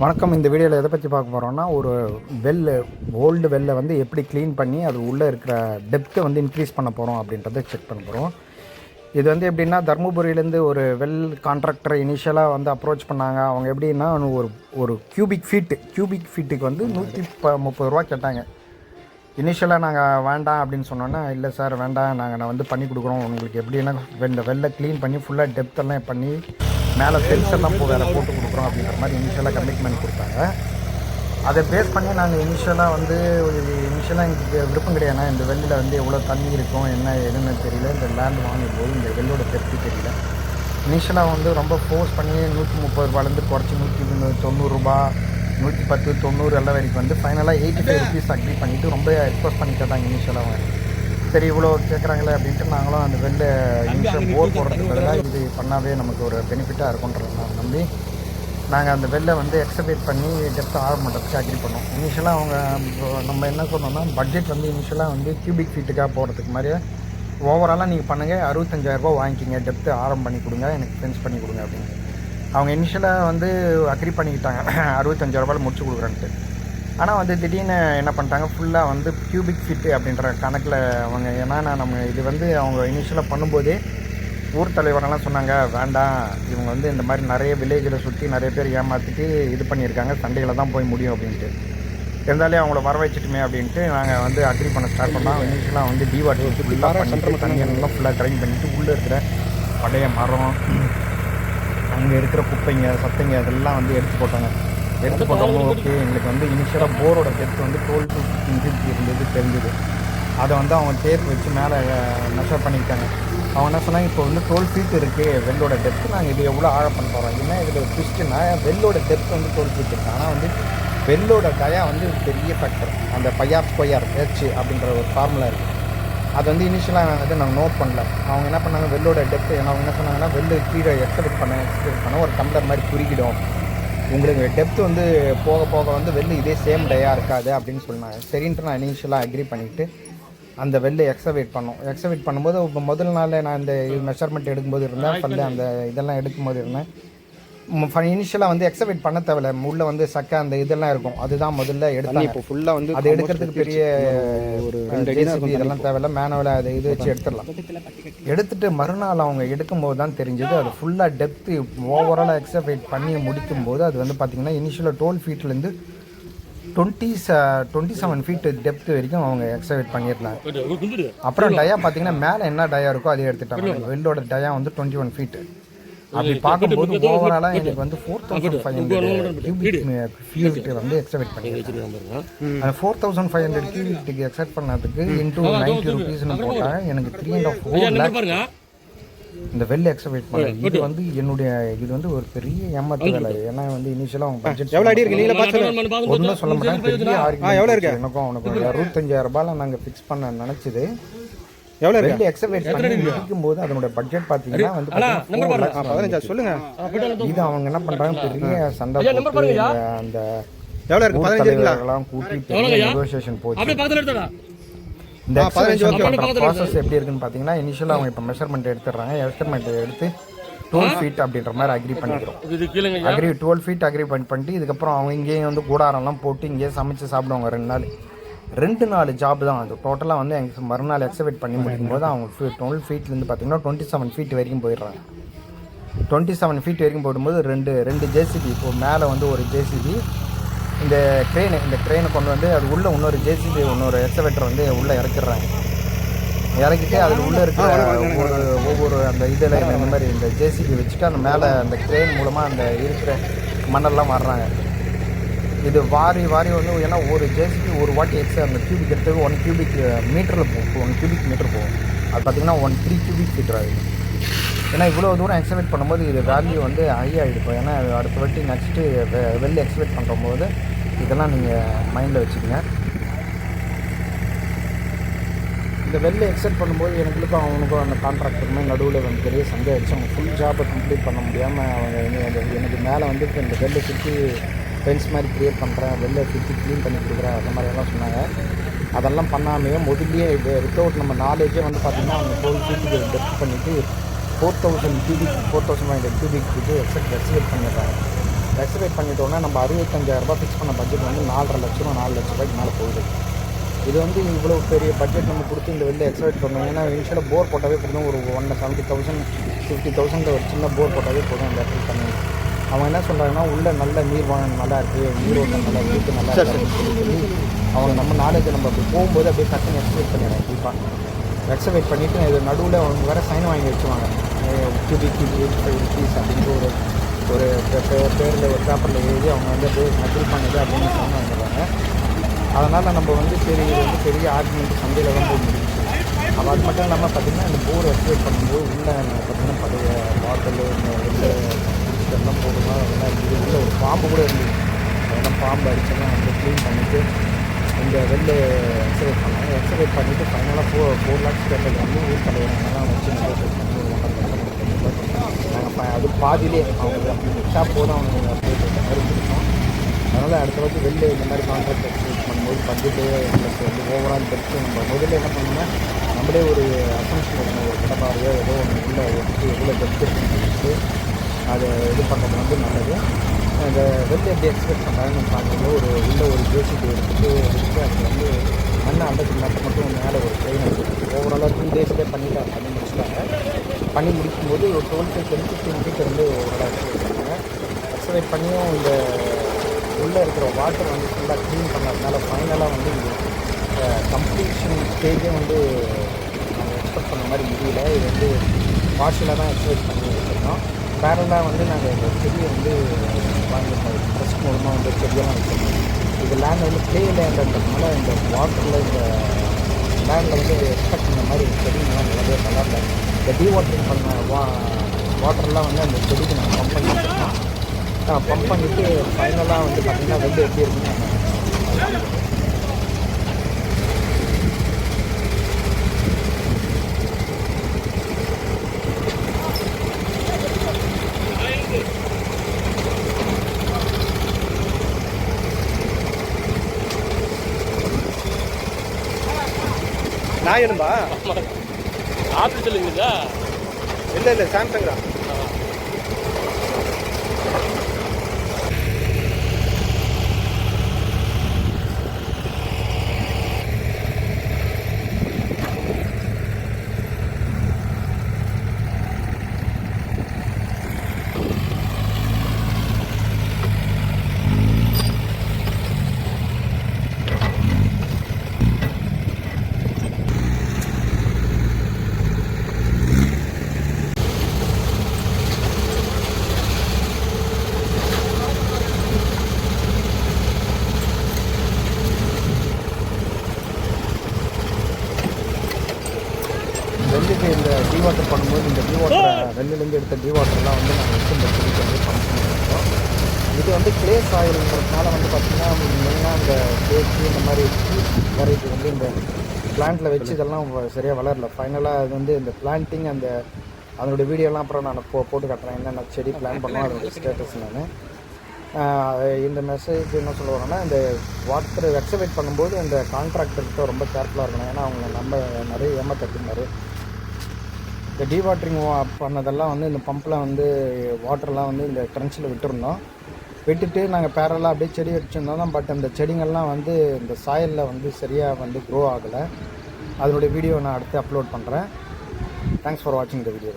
வணக்கம். இந்த வீடியோவில் எதை பற்றி பார்க்க போகிறோம்னா, ஒரு ஓல்டு வெல்லை வந்து எப்படி க்ளீன் பண்ணி அது உள்ளே இருக்கிற டெப்த்தை வந்து இன்க்ரீஸ் பண்ண போகிறோம் அப்படின்றத செக் பண்ண போகிறோம். இது வந்து எப்படின்னா, தருமபுரியிலேருந்து ஒரு கான்ட்ராக்டரை இனிஷியலாக வந்து அப்ரோச் பண்ணாங்க. அவங்க எப்படின்னா ஒரு கியூபிக் ஃபீட்டுக்கு வந்து 130 ரூபா கேட்டாங்க. இனிஷியலாக நாங்கள் வேண்டாம் அப்படின்னு சொன்னோன்னா, இல்லை சார் வேண்டாம், நான் வந்து பண்ணி கொடுக்குறோம், உங்களுக்கு எப்படின்னா இந்த வெல்லை க்ளீன் பண்ணி ஃபுல்லாக டெப்த்தெல்லாம் பண்ணி மேலே செல்ஸெல்லாம் வேலை போட்டு கொடுக்குறோம் அப்படின்ற மாதிரி இனிஷியலாக கமிட்மெண்ட் கொடுத்தாங்க. அதை பேஸ் பண்ணி நாங்கள் இனிஷியலாக எங்களுக்கு விருப்பம் கிடையாது. இந்த வெள்ளில் வந்து எவ்வளோ தண்ணி இருக்கும், என்ன எதுன்னு தெரியல. இந்த லேண்ட் வாங்கும்போது இந்த வெள்ளோட டெப்த்து தெரியல. இனிஷியலாக வந்து ரொம்ப ஃபோர்ஸ் பண்ணி 130 ரூபாலேருந்து குறைச்சி 190 ரூபா, 110, 90 எல்லாம் வரைக்கும் வந்து ஃபைனலாக 85 ருபீஸ் அக்ரி பண்ணிவிட்டு ரொம்ப ரிக்வஸ்ட் பண்ணி கேட்டாங்க இனிஷியலாக. சரி, இவ்வளோ கேட்குறாங்களே அப்படின்ட்டு நாங்களும் அந்த வெளில இனிஷியல் போர் போடுறதுக்கு பதிலாக இது பண்ணாவே நமக்கு ஒரு பெனிஃபிட்டாக இருக்குன்றத நம்பி நாங்கள் அந்த வெளில வந்து எக்ஸபேட் பண்ணி டெப்த் ஆர்டர் பண்ணுறதுக்கு அக்ரி பண்ணோம். இனிஷியலாக அவங்க நம்ம என்ன சொன்னோம்னா, பட்ஜெட் வந்து இனிஷியலாக வந்து கியூபிக் ஃபீட்டுக்காக போகிறதுக்கு மாதிரியே ஓவராலாக நீங்கள் பண்ணுங்கள், 65,000 ரூபா வாங்கிக்கிங்க, டெப்த்து ஆரம் பண்ணி கொடுங்க, எனக்கு ஃபென்ஸ் பண்ணி கொடுங்க அப்படின்னு. அவங்க இனிஷியலாக வந்து அக்ரி பண்ணிக்கிட்டாங்க 65,000 ரூபாயில் முடிச்சு கொடுக்குறேன்ட்டு. ஆனால் வந்து திடீர்னு என்ன பண்ணிட்டாங்க, ஃபுல்லாக வந்து கியூபிக் ஃபீட்டு அப்படின்ற கணக்கில் அவங்க, ஏன்னா நம்ம இது வந்து அவங்க இனிஷியலாக பண்ணும்போதே ஊர் தலைவரெல்லாம் சொன்னாங்க, வேண்டாம், இவங்க வந்து இந்த மாதிரி நிறைய வில்லேஜில் சுற்றி நிறைய பேர் ஏமாற்றிட்டு இது பண்ணியிருக்காங்க, சண்டையில் தான் போய் முடியும் அப்படின்ட்டு. இருந்தாலே அவங்கள வர வச்சுட்டுமே அப்படின்ட்டு நாங்கள் வந்து அக்ரி பண்ண ஸ்டார்ட் பண்ணோம். இனிஷியலாக வந்து டிவாட்டர் வச்சு ஃபுல்லாக பண்ணிட்டு தண்ணியெல்லாம் ஃபுல்லாக ட்ரைன் பண்ணிவிட்டு உள்ளே இருக்கிற பழைய மரம், அங்கே இருக்கிற குப்பைங்க சத்தைங்க அதெல்லாம் வந்து எடுத்து போட்டாங்க. ஓகே, எங்களுக்கு வந்து இனிஷியலாக போரோட டெப்த் வந்து 12 to 15 feet இருந்தது தெரிஞ்சுது. அதை வந்து அவங்க டேப் வச்சு மேலே மெஷர் பண்ணிக்கிட்டாங்க. அவங்க என்ன சொன்னாங்க, இப்போ வந்து 12 feet இருக்குது வெள்ளோட டெப்த்து, நாங்கள் இது எவ்வளோ ஆழம் பண்ண போகிறோம். ஏன்னா இதில் ட்விஸ்ட்டுனா வெள்ளோட டெப்த் வந்து 12 feet இருக்குது. ஆனால் வந்து வெள்ளோட டயா வந்து பெரிய ஃபேக்டர். அந்த பையார் ஹெச் அப்படின்ற ஒரு ஃபார்முலா இருக்குது. அது வந்து இனிஷியலாக நாங்கள் நோட் பண்ணல. அவங்க என்ன பண்ணாங்க, வெள்ளோட டெப்த்து அவங்க என்ன சொன்னாங்கன்னா, வெள்ளு கீழே எக்ஸ்பெக்ட் பண்ண ஒரு டம்ளர் மாதிரி குறுக்கிடும், உங்களுக்கு டெப்த்து வந்து போக போக வந்து வெள்ளு இதே சேம் டயாக இருக்காது அப்படின்னு சொன்னாங்க. சரின்ட்டு நான் இனிஷியலாக அக்ரி பண்ணிவிட்டு அந்த வெள்ளை எக்ஸவேட் பண்ணும்போது இப்போ முதல் நாள் நான் இந்த மெஷர்மெண்ட் எடுக்கும்போது இருந்தேன், அந்த இதெல்லாம் எடுக்கும்போது இருந்தேன். இனிஷியலாக வந்து எக்ஸவேட் பண்ண தேவையில்ல, உள்ளே வந்து சக்கை அந்த இதெல்லாம் இருக்கும், அதுதான் முதல்ல எடுத்தாங்க. இப்போ ஃபுல்லாக வந்து அது எடுக்கிறதுக்கு பெரிய ஒரு ஜேசிபி இதெல்லாம் தேவையில்ல, மேனுவலாக அதை இது வச்சு எடுத்துடலாம். எடுத்துகிட்டு மறுநாள் அவங்க எடுக்கும்போது தான் தெரிஞ்சது, அது ஃபுல்லாக டெப்த்து ஓவராலாக எக்ஸவேட் பண்ணி முடிக்கும்போது அது வந்து பார்த்திங்கன்னா இனிஷியலாக 12 feetலேருந்து 27 feet டெப்த் வரைக்கும் அவங்க எக்ஸவேட் பண்ணியிருந்தாங்க. அப்புறம் டயா பார்த்திங்கன்னா மேலே என்ன டயா இருக்கோ அதை எடுத்துட்டாங்க. வெள்ளோட டயா வந்து 21 feet. அப்படி பார்க்கும்போது ஓவராலாக எனக்கு வந்து 4,500 கியூபிக் வந்து எக்ஸபெக்ட் பண்ணியிருக்காங்க. அந்த 4,500 கியூபிக்கு எக்ஸபெக்ட் பண்ணதுக்கு இன்டூ 90 ருபீஸ்னு போட்டால் எனக்கு 3.4 lakhs இந்த வெள்ளை எக்ஸபெக்ட் பண்ணேன். இது வந்து இது வந்து ஒரு பெரிய ஏமாத்து வேலை. ஏன்னா வந்து இனிஷியலாக அவங்க பட்ஜெட் எவ்வளோ அடி இருக்கு ஒன்றும் சொல்ல மாட்டாங்க. பெரிய எவ்வளோ இருக்கு எனக்கும் 65,000 ரூபாயில் நாங்கள் ஃபிக்ஸ் பண்ண நினச்சிது. எவ்வளோ வெள்ளை எக்ஸபெக்ட் பண்ணி முடிக்கும் போது அதனோட பட்ஜெட் பார்த்தீங்கன்னா வந்து 15 சொல்லுங்க. இது அவங்க என்ன பண்ணுறாங்க, பெரிய சண்டை போட்டு அந்த எவ்வளோ இருக்கு 15 கூட்டி நெகோசியேஷன் போச்சு. இந்த ப்ராசஸ் எப்படி இருக்குன்னு பார்த்தீங்கன்னா, இனிஷியலாக அவங்க இப்போ மெஷர்மெண்ட் எடுத்துடுறாங்க. எடுத்து 12 feet அப்படின்ற மாதிரி அக்ரி பண்ணிக்கிறோம். 12 feet அக்ரி பண்ணிட்டு இதுக்கப்புறம் அவங்க இங்கேயும் வந்து கூடாரம்லாம் போட்டு இங்கேயே சமைச்சு சாப்பிடுவாங்க 2 நாள் ஜாப் தான் அது. டோட்டலாக வந்து எங்கள் மறுநாள் எக்ஸபெக்ட் பண்ணி முடிக்கும்போது அவங்க 12 feetலேருந்து பார்த்தீங்கன்னா 27 feet வரைக்கும் போயிடுறாங்க. 27 feet வரைக்கும் போடும்போது ரெண்டு ஜேசிபி, இப்போ மேலே வந்து ஒரு ஜேசிபி, இந்த ட்ரெயினை கொண்டு வந்து அது உள்ளே இன்னொரு ஜேசிபி இன்னொரு எக்ஸவேட்டர் வந்து உள்ளே இறக்கிட்டு அதில் உள்ளே இருக்கிற ஒவ்வொரு அந்த இதில் இந்த மாதிரி இந்த ஜேசிபி வச்சுட்டு அந்த மேலே அந்த ட்ரெயின் மூலமாக அந்த இருக்கிற மண்ணெல்லாம் வர்றாங்க. இது வாரி வந்து, ஏன்னா ஒரு ஜேசிபி ஒரு வாட்டி அந்த கியூபிக் எடுத்து 1 cubic மீட்டரில் போகும், 1 cubic மீட்டர் போகும். அது பார்த்திங்கன்னா 3 cubic feet ஆகுது. ஏன்னா இவ்வளோ தூரம் எக்ஸபெக்ட் பண்ணும்போது இது வேல்யூ வந்து ஹை ஆகிடுப்போம். ஏன்னா அடுத்த வாட்டி நெக்ஸ்ட்டு வெளில எக்ஸபெக்ட் பண்ணும்போது இதெல்லாம் நீங்கள் மைண்டில் வச்சுக்கோங்க. இந்த வெளில எக்ஸெப்ட் பண்ணும்போது எங்களுக்கும் அவனுக்கும் அந்த கான்ட்ராக்டருமே நடுவில் வந்து பெரிய சண்டை ஆகிடுச்சு. அவங்க ஃபுல் ஜாபை கம்ப்ளீட் பண்ண முடியாமல் அவங்க எனக்கு மேலே வந்து இப்போ இந்த வெளில சுற்றி ஃபென்ஸ் மாதிரி க்ரியேட் பண்ணுறேன், வெளில சுற்றி க்ளீன் பண்ணி கொடுக்குறேன், அந்த மாதிரியெல்லாம் சொன்னாங்க. அதெல்லாம் பண்ணாமையே முதல்லையே வித்தவுட் நம்ம நாலேஜே வந்து பார்த்திங்கன்னா அவங்க 12 feet டெப்த் பண்ணிவிட்டு 4,500 cubic எக்ஸெக்ட் பண்ணிடுறாங்க. எக்ஸவேட் பண்ணிட்டோன்னா நம்ம 65,000 ஃபிக்ஸ் பண்ண பட்ஜெட் வந்து 4,50,000 4 லட்ச ரூபாய்க்கு மேலே போகுது. இது வந்து இவ்வளோ பெரிய பட்ஜெட் நம்ம கொடுத்து இந்த வெளில எக்ஸவேட் பண்ணோம். ஏன்னா இனிஷியலாக போர் போட்டாவே போதும், ஒரு 170,000 50,000 ஒரு சின்ன போர் போட்டாவே போதும் அந்த இடத்துல பண்ணி. அவங்க என்ன சொல்கிறாங்கன்னா உள்ளே நல்ல நீர்வாழம் நல்லா இருக்குது, நீரோட்டம் நல்லா இருக்குது, நல்லா இருக்குது. அவங்க நம்ம நாலேஜை நம்ம அப்படி போகும்போது அப்படியே டக்குன்னு எக்ஸவேட் பண்ணிடுறாங்க. கண்டிப்பாக எக்ஸவேட் பண்ணிவிட்டு இது நடுவில் அவங்க வேறு சைன் வாங்கி வச்சுவாங்க. கியூபிக்கு 85 rupees அப்படின்ட்டு ஒரு பேரில் ஒரு பேப்பரில் எழுதி அவங்க வந்து அப்படியே நக்கில் பண்ணுது அப்படின்னு சைன் வாங்கிடுறாங்க. அதனால் நம்ம வந்து சரி இது வந்து பெரிய ஆர்குமெண்ட் சந்தையில் தான் போய் முடிச்சு. அப்போ அது மட்டும் இல்லாமல் பார்த்திங்கன்னா இந்த போர் எக்ஸ்பிளைட் பண்ணும்போது உள்ளே பார்த்திங்கன்னா பழைய பாட்டில் இந்த வெளில போடுமா அதெல்லாம் இருக்குது. உள்ள ஒரு பாம்பு கூட இருந்துச்சு. அதெல்லாம் பாம்பு அடிச்சோன்னா வந்து க்ளீன் பண்ணிவிட்டு இந்த வெளில எக்ஸவேட் பண்ணாங்க. எக்ஸவேட் பண்ணிவிட்டு ஃபைனலாக 4 lakhs கேட்டது வந்து ஊர் தலைவர்களெல்லாம் வச்சு நெகோசியேட் பண்ணி நாங்கள் அது பாதியிலே அவங்க அப்படி முடிச்சா போதும் அவங்க அப்படியே மாதிரி முடிச்சோம். அதனால் அடுத்த வாட்டி வெளில இந்த மாதிரி கான்ட்ராக்ட் எக்ஸிக்யூட் பண்ணும்போது பட்ஜெட்டு ப்ளஸ் வந்து ஓவரால் பெருசு நம்ம முதல்ல என்ன பண்ணோம்னா நம்மளே ஒரு அசம்ஷன் இருக்கணும், ஒரு கடப்பாறையோ ஏதோ ஒன்று உள்ள எடுத்து எவ்வளோ பெருசு இருக்குன்னு அதை இது பண்ணுறது வந்து நல்லது. அந்த வெளில எப்படி எக்ஸ்பெக்ட் பண்ணுறாங்கன்னு பார்க்கும்போது ஒரு ஜேசிபி எடுத்துகிட்டு அதுக்கு வந்து மண்ணை அண்டத்துக்கு மட்டும் மேலே ஒரு ட்ரெயின் எடுத்துகிட்டு ஓவராலாக 2 daysலேயே பண்ணி முடிச்சுட்டாங்க. பண்ணி முடிக்கும்போது ஒரு 12-15 feet வந்து ஓவராலாக எக்ஸ்பெக்ட் பண்ணாங்க. எக்ஸ்பெக்ட் பண்ணியும் இந்த உள்ளே இருக்கிற வாட்டர் வந்து ஃபுல்லாக க்ளீன் பண்ணதுனால ஃபைனலாக வந்து கம்ப்ளீஷன் ஸ்டேஜே வந்து நாங்கள் எக்ஸ்பெக்ட் பண்ண மாதிரி முடியல. இது வந்து பார்ஷியலாக தான் எக்ஸ்பெக்ட் பண்ணி வச்சுருந்தோம். பேரலாக வந்து நாங்கள் இந்த செடியை வந்து வாங்கியிருந்தோம். ட்ரஸ்ட் மூலமாக வந்து செடியெல்லாம் வச்சுருந்தோம். இது லேண்ட் வந்து ப்ளே லேண்டுன்றதுனால இந்த வாட்டரில் இந்த லேண்டில் வந்து எக்ஸ்பெக்ட் பண்ண மாதிரி செடிங்கெல்லாம் நிறைய கலரில் இந்த டீவாட்டரிங் பண்ண வாட்டர்லாம் வந்து அந்த செடிக்கு நாங்கள் பம்ப் பண்ணி வச்சுருக்கோம். பம்ப் பண்ணிவிட்டு ஃபைனலாக வந்து பார்த்திங்கன்னா வெளில எப்படி இருக்குன்னு நாங்கள் நான் என்னம்பா ஆப்பிள் சொல்லுங்களா? இல்லை சாம்சங் தான். வெள்ளிக்கு இந்த டீவாட்டர் பண்ணும்போது இந்த டீவாட்டர் வெள்ளிலேருந்து எடுத்த டீவாட்டர்லாம் வந்து நாங்கள் வச்சு இந்த செடிக்கு வந்து பம்ப் பண்ணியிருக்கோம். இது வந்து கிளே சாயில்ன்றதுனால வந்து பார்த்திங்கன்னா மெயினாக இந்த தேக்கு இந்த மாதிரி வெரைட்டி வந்து இந்த பிளான்ட்டில் வச்சு இதெல்லாம் சரியாக வளரல. ஃபைனலாக அது வந்து இந்த பிளான்ட்டிங் அதனுடைய வீடியோலாம் அப்புறம் நான் போட்டு காட்டுறேன் என்னென்ன செடி பிளான் பண்ணோம் அதனுடைய ஸ்டேட்டஸ் நான். இந்த மெசேஜ் என்ன சொல்ல வரோன்னா இந்த வாட்டர் எக்ஸவேட் பண்ணும்போது இந்த கான்ட்ராக்டர்கிட்ட ரொம்ப கேர்ஃபுல்லாக இருக்கணும். ஏன்னா அவங்க நம்ம நிறைய ஏமாத்திருந்தார். இந்த டீவாட்டரிங் பண்ணதெல்லாம் வந்து இந்த பம்பில் வந்து வாட்டர்லாம் வந்து இந்த ட்ரென்ச்சில் விட்டுருந்தோம். விட்டுட்டு நாங்கள் பேரலாக அப்படியே செடி வச்சுருந்தோம் தான். பட் அந்த செடிங்கள்லாம் வந்து இந்த சாயலில் வந்து சரியாக வந்து க்ரோ ஆகலை. அதனுடைய வீடியோ நான் அடுத்து அப்லோட் பண்ணுறேன். தேங்க்ஸ் ஃபார் வாட்சிங் த வீடியோ.